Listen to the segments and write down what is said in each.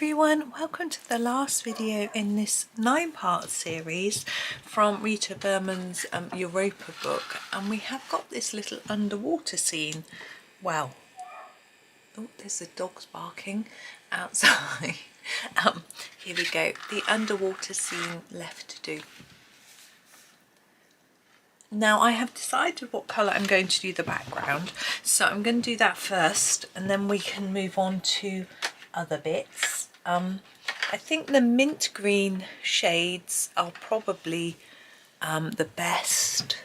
everyone, welcome to the last video in this 9-part series from Rita Berman's Europa book, and we have got this little underwater scene. Wow, oh, there's the dogs barking outside. Here we go, the underwater scene left to do. Now I have decided what colour I'm going to do the background, so I'm going to do that first and then we can move on to other bits. I think the mint green shades are probably the best.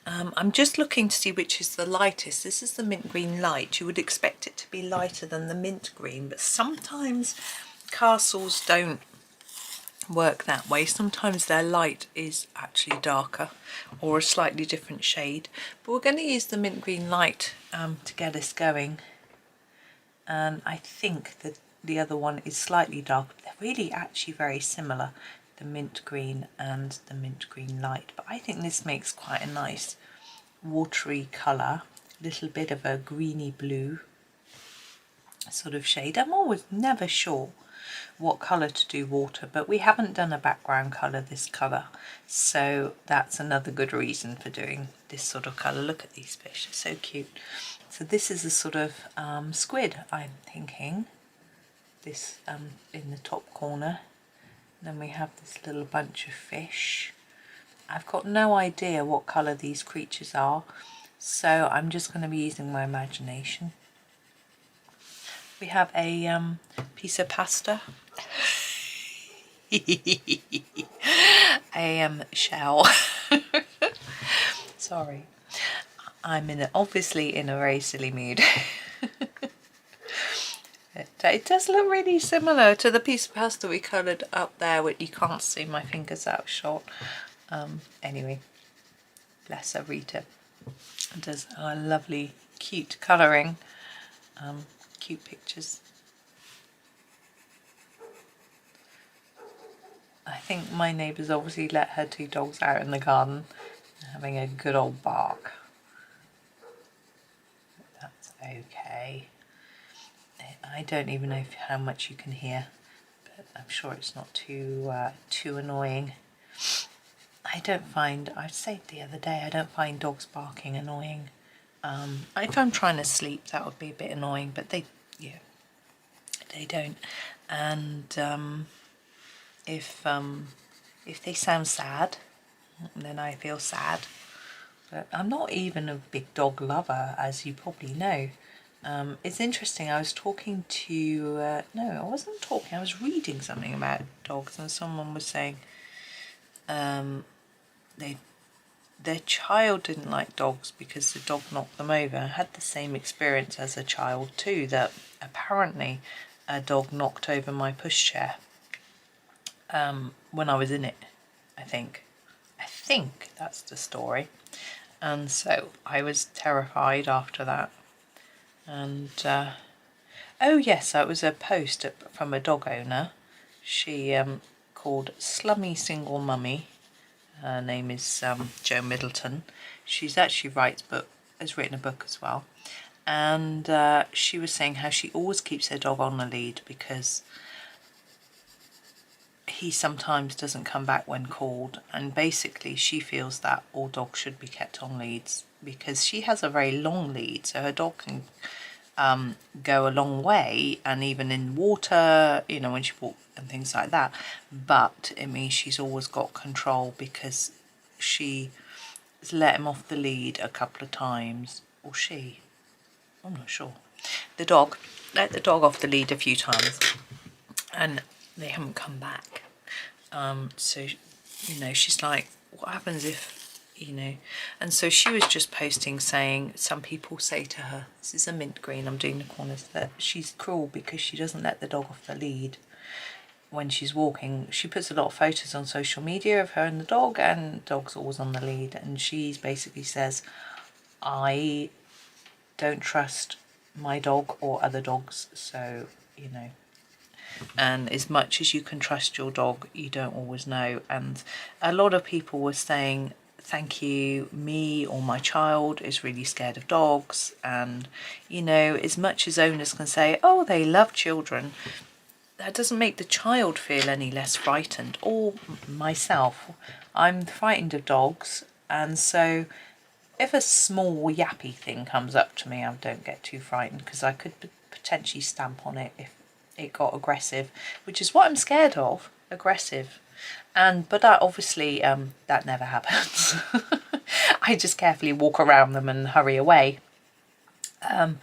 I'm just looking to see which is the lightest. This is the mint green light. You would expect it to be lighter than the mint green, but sometimes castles don't work that way. Sometimes their light is actually darker or a slightly different shade, but we're going to use the mint green light to get us going. And I think that the other one is slightly darker. They're really actually very similar, the mint green and the mint green light, but I think this makes quite a nice watery colour, a little bit of a greeny blue sort of shade. I'm always never sure what colour to do water, but we haven't done a background colour this colour, so that's another good reason for doing this sort of colour. Look at these fish, they're so cute. So this is a sort of squid, I'm thinking, this in the top corner. Then we have this little bunch of fish. I've got no idea what colour these creatures are, so I'm just going to be using my imagination. We have a piece of pasta, a shell. Sorry, I'm obviously in a very silly mood. It does look really similar to the piece of pasta we coloured up there, which you can't see, my fingers out short. Anyway, bless her, Rita does a lovely cute colouring. Cute pictures. I think my neighbours obviously let her 2 dogs out in the garden, having a good old bark. That's okay. I don't even know how much you can hear, but I'm sure it's not too annoying. I said the other day, I don't find dogs barking annoying. If I'm trying to sleep, that would be a bit annoying, but they don't. And if they sound sad, then I feel sad. But I'm not even a big dog lover, as you probably know. It's interesting, I was talking to, no, I wasn't talking, I was reading something about dogs, and someone was saying their child didn't like dogs because the dog knocked them over. I had the same experience as a child too, that apparently a dog knocked over my pushchair when I was in it, I think that's the story. And so I was terrified after that. And oh yes, that was a post from a dog owner. She called Slummy Single Mummy. Her name is Jo Middleton. She's actually has written a book as well. And she was saying how she always keeps her dog on the lead because he sometimes doesn't come back when called, and basically she feels that all dogs should be kept on leads because she has a very long lead, so her dog can go a long way, and even in water, you know, when she walks and things like that, but it means she's always got control because she has let him off the lead a couple of times, or I'm not sure. The dog let the dog off the lead a few times and they haven't come back. So, you know, she's like, what happens if, you know, and so she was just posting saying, some people say to her, this is a mint green, I'm doing the corners, that she's cruel because she doesn't let the dog off the lead when she's walking. She puts a lot of photos on social media of her and the dog's always on the lead, and she basically says, I don't trust my dog or other dogs, so, you know, and as much as you can trust your dog, you don't always know. And a lot of people were saying, thank you, me or my child is really scared of dogs. And, you know, as much as owners can say, oh, they love children, that doesn't make the child feel any less frightened, or myself. I'm frightened of dogs, and so if a small yappy thing comes up to me, I don't get too frightened, because I could potentially stamp on it if it got aggressive, which is what I'm scared of, aggressive. But that obviously that never happens. I just carefully walk around them and hurry away. You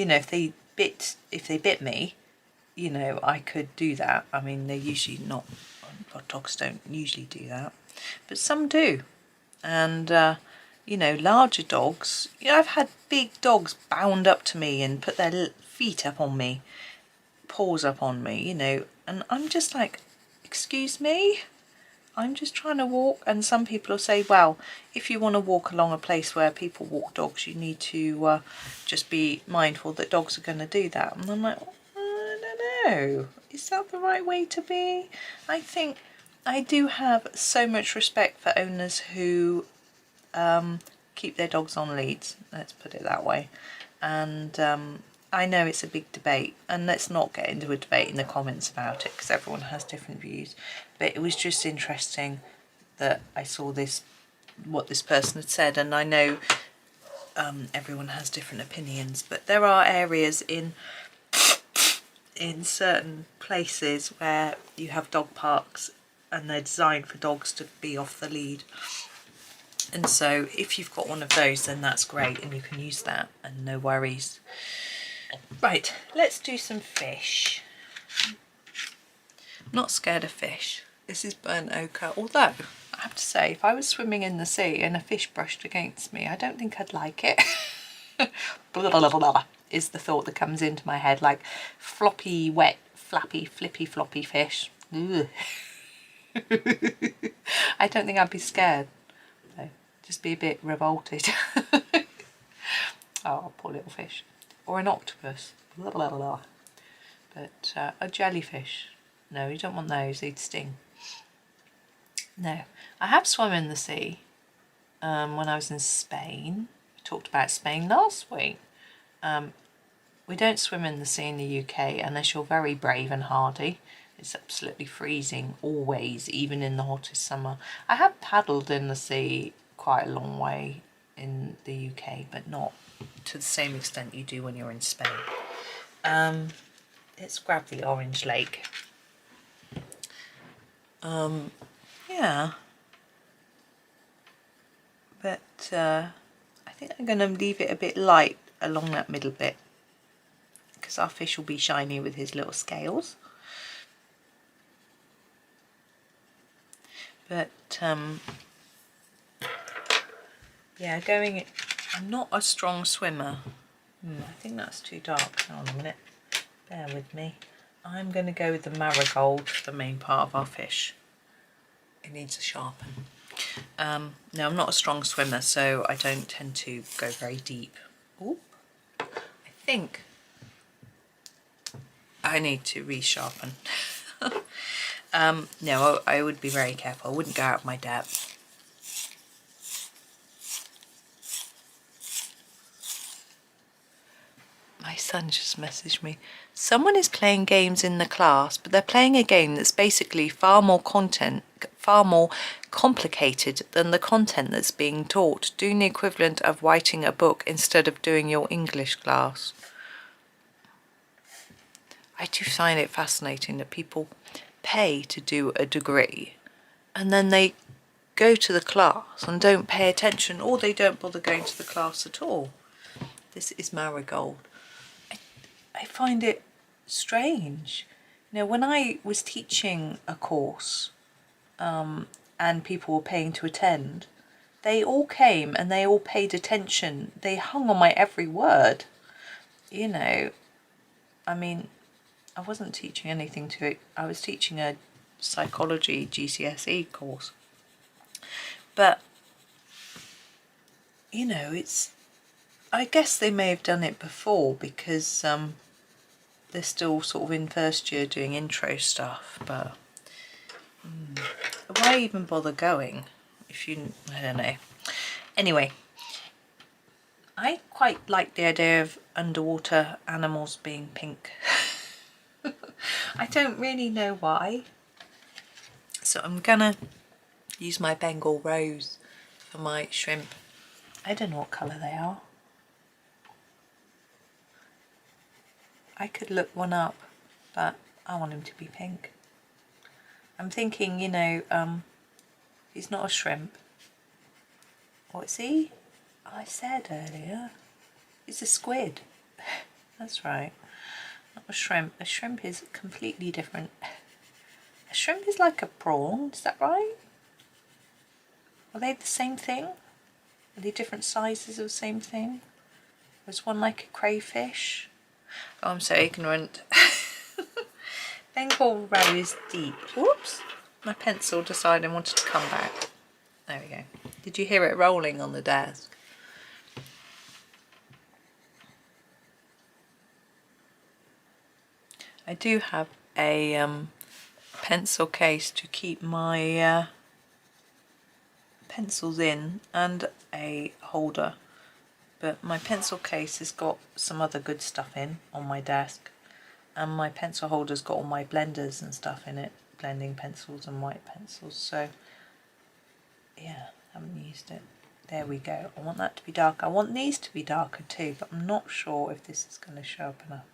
know, if they bit me, you know, I could do that. I mean, they're usually not, dogs don't usually do that, but some do. And you know, larger dogs, you know, I've had big dogs bound up to me and put their feet up on me, paws up on me, you know, and I'm just like, excuse me, I'm just trying to walk. And some people will say, well, if you want to walk along a place where people walk dogs, you need to just be mindful that dogs are going to do that. And I'm like, I don't know, is that the right way to be? I think I do have so much respect for owners who keep their dogs on leads, let's put it that way. And I know it's a big debate, and let's not get into a debate in the comments about it, because everyone has different views. But it was just interesting that I saw this, what this person had said, and I know everyone has different opinions, but there are areas in certain places where you have dog parks and they're designed for dogs to be off the lead. And so if you've got one of those, then that's great, and you can use that and no worries. Right, let's do some fish. I'm not scared of fish. This is burnt ochre, although I have to say, if I was swimming in the sea and a fish brushed against me, I don't think I'd like it. Blah, blah, blah, blah, is the thought that comes into my head, like floppy, wet, flappy, flippy, floppy fish. Ugh. I don't think I'd be scared. No, just be a bit revolted. Oh, poor little fish. Or an octopus. Blah, blah, blah, blah. But a jellyfish. No, you don't want those, they'd sting. No, I have swum in the sea when I was in Spain. We talked about Spain last week. We don't swim in the sea in the UK unless you're very brave and hardy. It's absolutely freezing always, even in the hottest summer. I have paddled in the sea quite a long way in the UK, but not to the same extent you do when you're in Spain. Let's grab the orange lake. Yeah, but I think I'm going to leave it a bit light along that middle bit, because our fish will be shiny with his little scales. But yeah, I'm not a strong swimmer. I think that's too dark. Hang on a minute, bear with me. I'm going to go with the marigold for the main part of our fish. It needs a sharpen. No, I'm not a strong swimmer, so I don't tend to go very deep. Ooh, I think I need to resharpen. No, I would be very careful. I wouldn't go out of my depth. My son just messaged me. Someone is playing games in the class, but they're playing a game that's basically far more complicated than the content that's being taught, doing the equivalent of writing a book instead of doing your English class. I do find it fascinating that people pay to do a degree and then they go to the class and don't pay attention, or they don't bother going to the class at all. This is marigold. I find it strange. You know, when I was teaching a course and people were paying to attend, they all came and they all paid attention. They hung on my every word. You know, I mean, I wasn't teaching anything to it. I was teaching a psychology GCSE course. But, you know, I guess they may have done it before, because they're still sort of in first year doing intro stuff, but why even bother going if you, I don't know. Anyway, I quite like the idea of underwater animals being pink. I don't really know why. So I'm gonna use my Bengal rose for my shrimp. I don't know what colour they are. I could look one up, but I want him to be pink. I'm thinking, you know, he's not a shrimp. What's he? I said earlier, it's a squid. That's right, not a shrimp. A shrimp is completely different. A shrimp is like a prawn, is that right? Are they the same thing? Are they different sizes of the same thing? Was one like a crayfish? Oh, I'm so ignorant. Bengal rose deep. Whoops! My pencil decided I wanted to come back. There we go. Did you hear it rolling on the desk? I do have a pencil case to keep my pencils in and a holder, but my pencil case has got some other good stuff in on my desk, and my pencil holder's got all my blenders and stuff in it, blending pencils and white pencils. So yeah, haven't used it. There we go. I want that to be dark. I want these to be darker too, but I'm not sure if this is going to show up enough.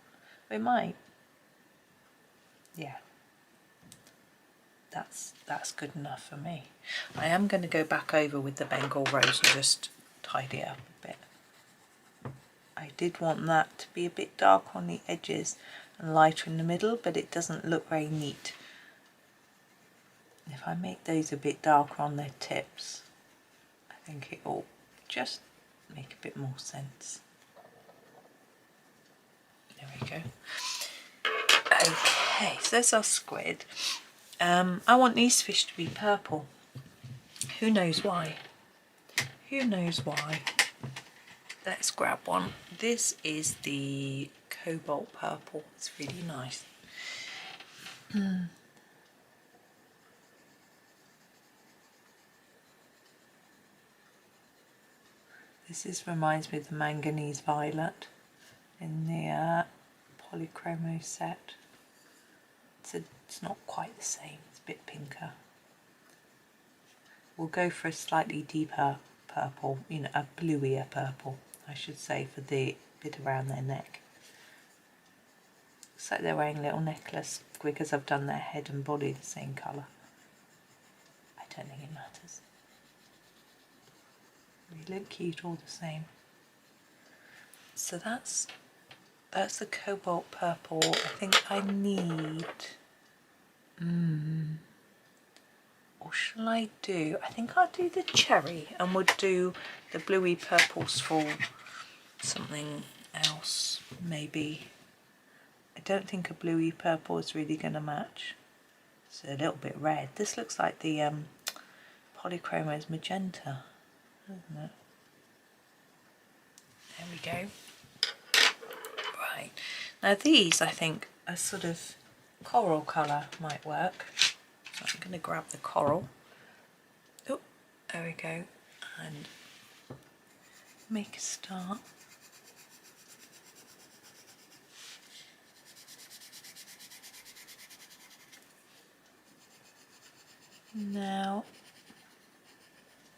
It might. Yeah, that's good enough for me. I am going to go back over with the Bengal rose and just tidy it up a bit. I did want that to be a bit dark on the edges and lighter in the middle, but it doesn't look very neat. If I make those a bit darker on their tips, I think it will just make a bit more sense. There we go. Okay, so there's our squid. I want these fish to be purple. Who knows why? Who knows why? Let's grab one. This is the cobalt purple. It's really nice. This reminds me of the manganese violet in the polychromo set. It's not quite the same, it's a bit pinker. We'll go for a slightly deeper purple, you know, a bluier purple, I should say, for the bit around their neck. Looks like they're wearing a little necklace because I've done their head and body the same colour. I don't think it matters. They look cute all the same. So that's the cobalt purple. I think I need... Or shall I do... I think I'll do the cherry and we'll do the bluey purples for something else, maybe. I don't think a bluey purple is really going to match. It's a little bit red. This looks like the polychromo's magenta, doesn't it? There we go. Right. Now these, I think, are sort of coral colour might work. So I'm going to grab the coral. Oh, there we go. And make a start. Now,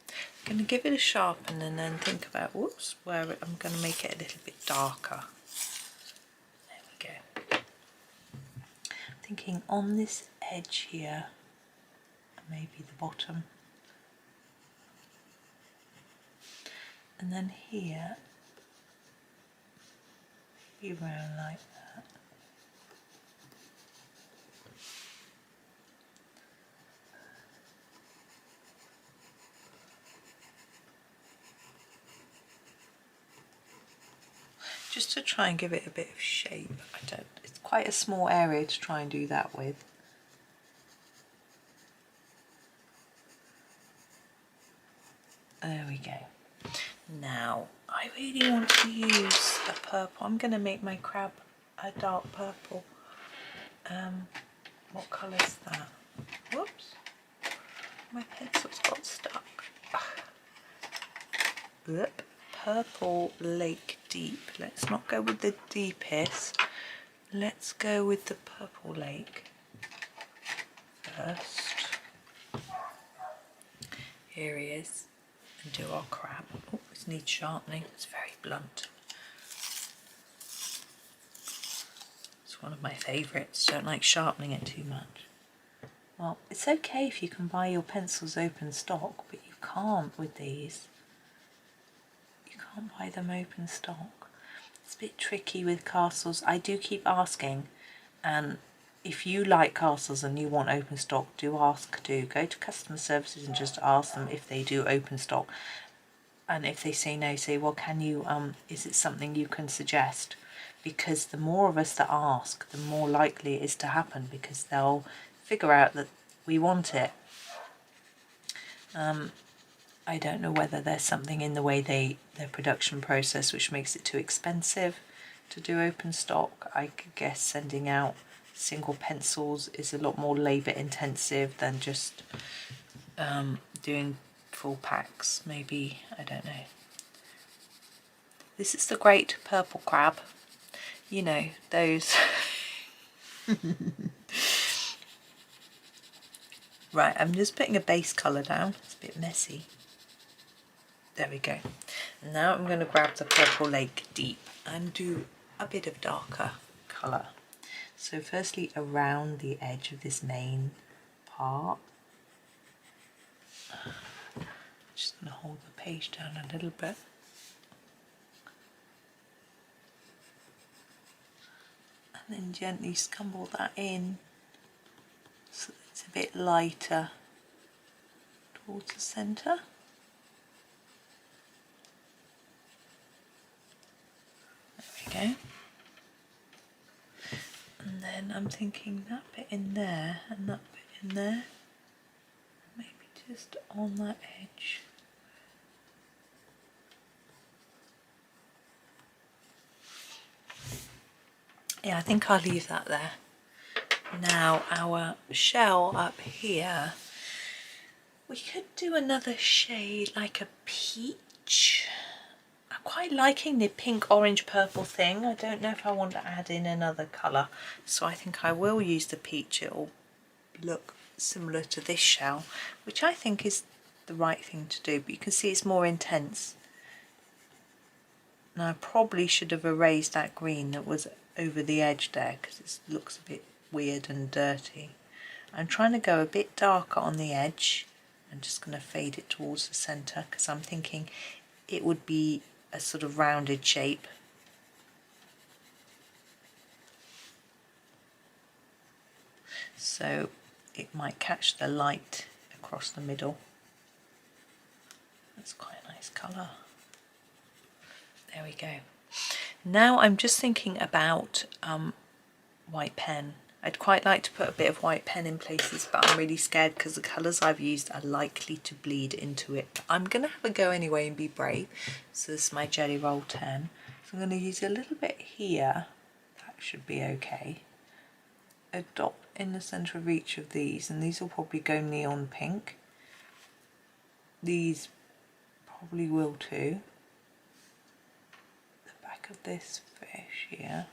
I'm going to give it a sharpen and then think about, whoops, where I'm going to make it a little bit darker. There we go. Thinking on this edge here, maybe the bottom, and then here, be around like that. Just to try and give it a bit of shape. It's quite a small area to try and do that with. There we go. Now, I really want to use a purple. I'm going to make my crab a dark purple. What colour is that? Whoops. My pencil's got stuck. Oop. Purple Lake Deep. Let's not go with the deepest. Let's go with the Purple Lake first. Here he is. And do our crab. Oh, this needs sharpening. It's very blunt. It's one of my favourites. Don't like sharpening it too much. Well, it's okay if you can buy your pencils open stock, but you can't with these. You can't buy them open stock. It's a bit tricky with castles. I do keep asking, and if you like castles and you want open stock, do go to customer services and just ask them if they do open stock. And if they say no, say, well, can you, is it something you can suggest? Because the more of us that ask, the more likely it is to happen, because they'll figure out that we want it. I don't know whether there's something in the way their production process which makes it too expensive to do open stock. I could guess sending out single pencils is a lot more labour intensive than just doing full packs, maybe. I don't know. This is the great purple crab, you know, those. Right, I'm just putting a base colour down. It's a bit messy. There we go. And now I'm going to grab the Purple Lake Deep and do a bit of darker colour. So firstly, around the edge of this main part. Just going to hold the page down a little bit. And then gently scumble that in so that it's a bit lighter towards the centre. There we go. And then I'm thinking that bit in there and that bit in there, maybe just on that edge. Yeah, I think I'll leave that there. Now our shell up here, we could do another shade like a peach. I'm quite liking the pink, orange, purple thing. I don't know if I want to add in another colour, so I think I will use the peach. It'll look similar to this shell, which I think is the right thing to do, but you can see it's more intense. Now I probably should have erased that green that was over the edge there, because it looks a bit weird and dirty. I'm trying to go a bit darker on the edge. I'm just going to fade it towards the centre, because I'm thinking it would be a sort of rounded shape. So it might catch the light across the middle. That's quite a nice colour. There we go. Now I'm just thinking about white pen. I'd quite like to put a bit of white pen in places, but I'm really scared because the colours I've used are likely to bleed into it. I'm going to have a go anyway and be brave. So this is my Jelly Roll 10. So I'm going to use a little bit here. That should be okay. A dot in the centre of each of these, and these will probably go neon pink. These probably will too. The back of this fish here.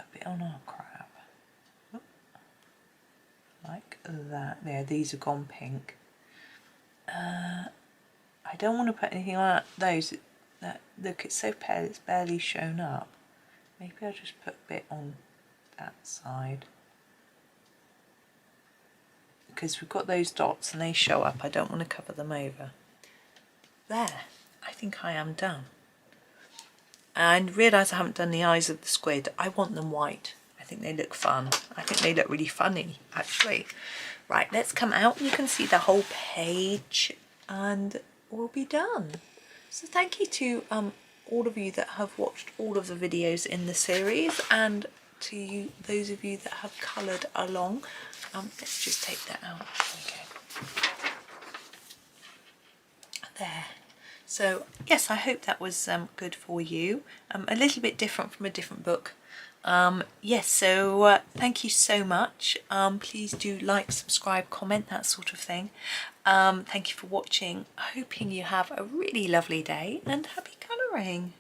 A bit on our crab, like that. There, these have gone pink. I don't want to put anything on those. That look, it's so pale, it's barely shown up. Maybe I'll just put a bit on that side, because we've got those dots and they show up. I don't want to cover them over. There, I think I am done. And realise I haven't done the eyes of the squid. I want them white. I think they look fun. I think they look really funny, actually. Right, let's come out. You can see the whole page and we'll be done. So thank you to all of you that have watched all of the videos in the series, and to you, those of you that have coloured along. Let's just take that out. Okay. There. So yes, I hope that was good for you. A little bit different from a different book. Yes, so thank you so much. Please do like, subscribe, comment, that sort of thing. Thank you for watching. Hoping you have a really lovely day and happy colouring.